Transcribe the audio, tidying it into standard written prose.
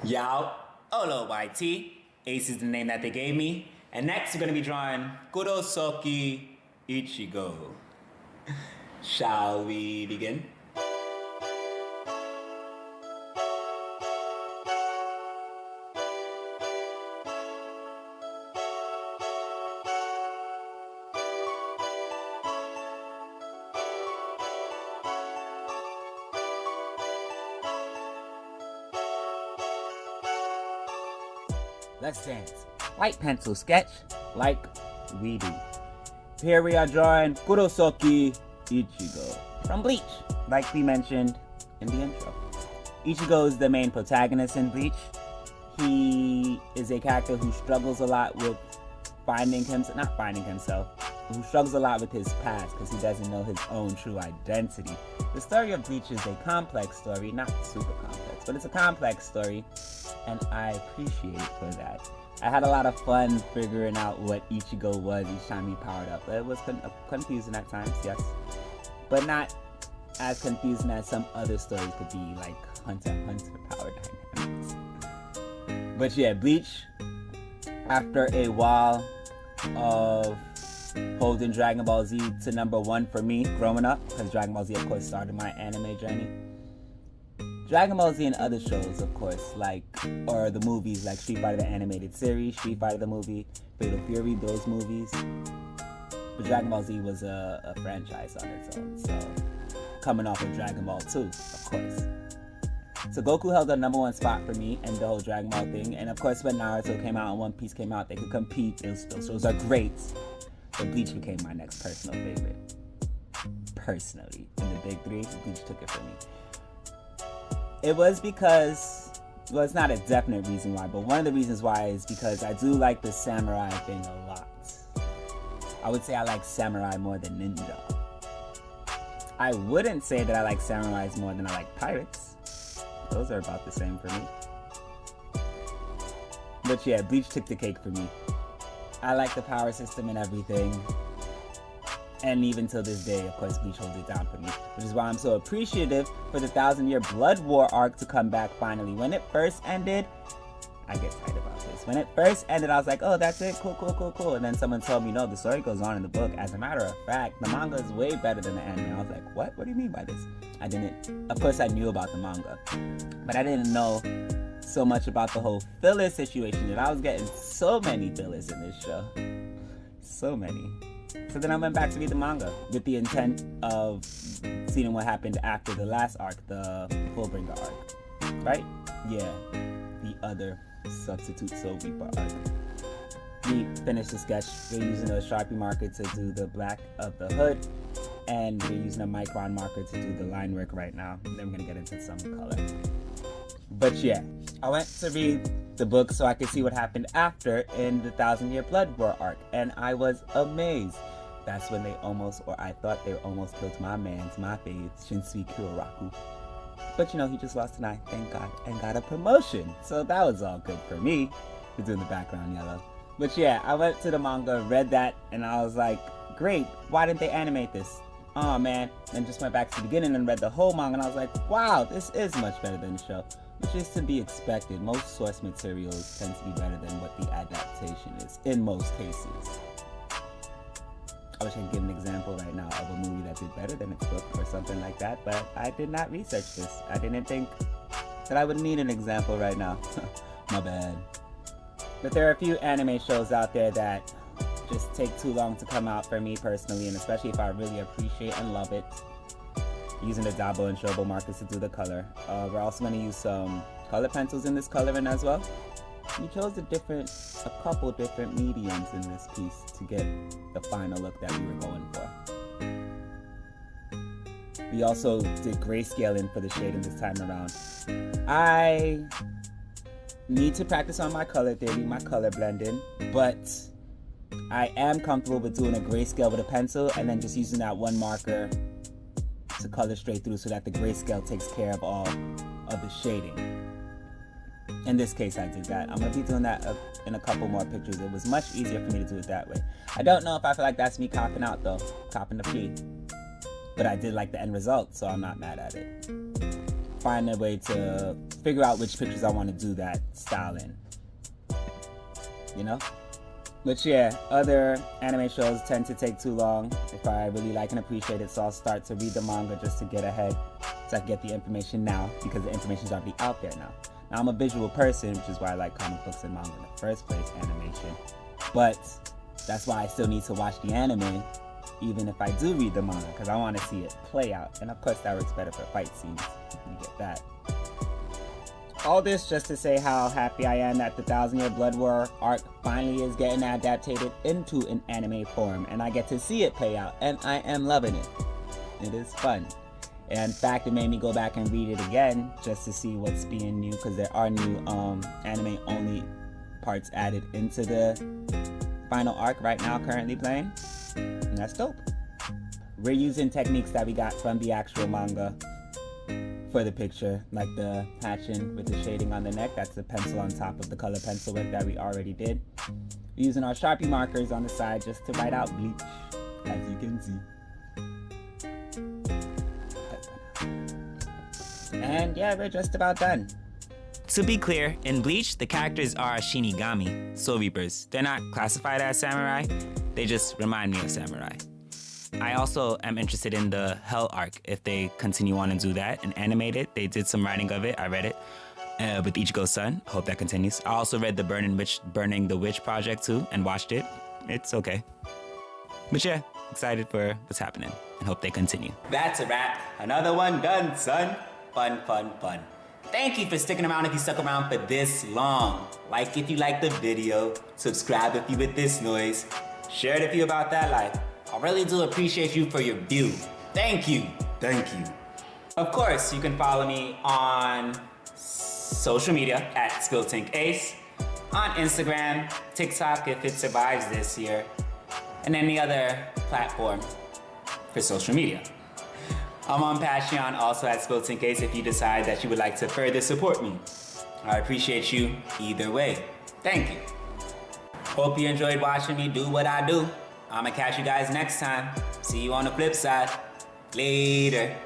Yo, Olo YT. Ace is the name that they gave me. And next we're going to be drawing Kurosaki Ichigo. Shall we begin? Let's dance. White pencil sketch like we do. Here we are drawing Kurosaki Ichigo from Bleach, like we mentioned in the intro. Ichigo is the main protagonist in Bleach. He is a character who struggles a lot with who struggles a lot with his past because he doesn't know his own true identity. The story of Bleach is a complex story, not super complex, but it's a complex story, and I appreciate it for that. I had a lot of fun figuring out what Ichigo was each time he powered up. It was confusing at times, yes, but not as confusing as some other stories could be, like Hunter x Hunter power dynamics. But yeah, Bleach, after a while of holding Dragon Ball Z to #1 for me growing up, because Dragon Ball Z of course started my anime journey. Dragon Ball Z and other shows, of course, or the movies like Street Fighter the animated series, Street Fighter the movie, Fatal Fury, those movies. But Dragon Ball Z was a franchise on its own, so coming off of Dragon Ball 2, of course. So Goku held the #1 spot for me and the whole Dragon Ball thing, and of course when Naruto came out and One Piece came out, they could compete. Those shows are great, but Bleach became my next personal favorite. Personally, in the big three, Bleach took it for me. It was because, well, it's not a definite reason why, but one of the reasons why is because I do like the samurai thing a lot. I would say I like samurai more than ninja. I wouldn't say that I like samurais more than I like pirates. Those are about the same for me. But yeah, Bleach took the cake for me. I like the power system and everything. And even till this day, of course, Bleach holds it down for me. Which is why I'm so appreciative for the 1,000-year Blood War arc to come back finally. When it first ended, I get tight about this. When it first ended, I was like, oh, that's it, cool. And then someone told me, no, the story goes on in the book. As a matter of fact, the manga is way better than the anime. I was like, what? What do you mean by this? Of course, I knew about the manga. But I didn't know so much about the whole filler situation. And I was getting so many fillers in this show. So many. So then I went back to read the manga with the intent of seeing what happened after the last arc, the Fullbringer arc, right? Yeah, the other substitute Soul Reaper arc. We finished the sketch. We're using a Sharpie marker to do the black of the hood, and we're using a Micron marker to do the line work right now. And then we're gonna get into some color. But yeah, I went to read the book so I could see what happened after in the 1,000-year Blood War arc, and I was amazed. That's when I thought they almost killed my fave, Shinsuke Kurosaki. But he just lost tonight, thank God, and got a promotion. So that was all good for me. We're doing the background yellow. But yeah, I went to the manga, read that, and I was like, great, why didn't they animate this? Oh man, then just went back to the beginning and read the whole manga, and I was like, wow, this is much better than the show. Which is to be expected. Most source materials tend to be better than what the adaptation is, in most cases. I wish I could give an example right now of a movie that did better than its book or something like that, but I did not research this. I didn't think that I would need an example right now. My bad. But there are a few anime shows out there that just take too long to come out for me personally, and especially if I really appreciate and love it. Using the Dabo and Shobo markers to do the color. We're also going to use some color pencils in this coloring as well. We chose a couple different mediums in this piece to get the final look that we were going for. We also did grayscaling for the shading this time around. I need to practice on my color theory, my color blending, but I am comfortable with doing a grayscale with a pencil and then just using that one marker to color straight through so that the grayscale takes care of all of the shading. In this case, I did that. I'm going to be doing that in a couple more pictures. It was much easier for me to do it that way. I don't know if I feel like that's me copping out though, copping the P. But I did like the end result, so I'm not mad at it. find a way to figure out which pictures I want to do that style in. You know? But yeah, other anime shows tend to take too long if I really like and appreciate it, so I'll start to read the manga just to get ahead, so I can get the information now, because the information's already out there now. Now, I'm a visual person, which is why I like comic books and manga in the first place, animation. But that's why I still need to watch the anime, even if I do read the manga, because I want to see it play out. And of course, that works better for fight scenes. You get that. All this just to say how happy I am that the 1,000-Year Blood War arc finally is getting adapted into an anime form, and I get to see it play out, and I am loving it. It is fun. And in fact, it made me go back and read it again just to see what's being new, because there are new anime-only parts added into the final arc right now, currently playing, and that's dope. We're using techniques that we got from the actual manga for the picture, like the hatching with the shading on the neck. That's the pencil on top of the color pencil work that we already did. We're using our Sharpie markers on the side just to write out Bleach, as you can see. And yeah, we're just about done. To be clear, in Bleach, the characters are Shinigami, Soul Reapers. They're not classified as samurai, they just remind me of samurai. I also am interested in the Hell arc, if they continue on and do that and animate it. They did some writing of it, I read it, with Ichigo's son. Hope that continues. I also read the Burning the Witch project too, and watched it. It's okay. But yeah, excited for what's happening, and hope they continue. That's a wrap. Another one done, son. Fun, fun, fun. Thank you for sticking around if you stuck around for this long. Like if you liked the video, subscribe if you with this noise, share it if you about that life. I really do appreciate you for your view. Thank you. Thank you. Of course, you can follow me on social media at Spilt Ink Ace, on Instagram, TikTok if it survives this year, and any other platform for social media. I'm on Patreon also at Spilt Ink Ace if you decide that you would like to further support me. I appreciate you either way. Thank you. Hope you enjoyed watching me do what I do. I'ma catch you guys next time. See you on the flip side. Later.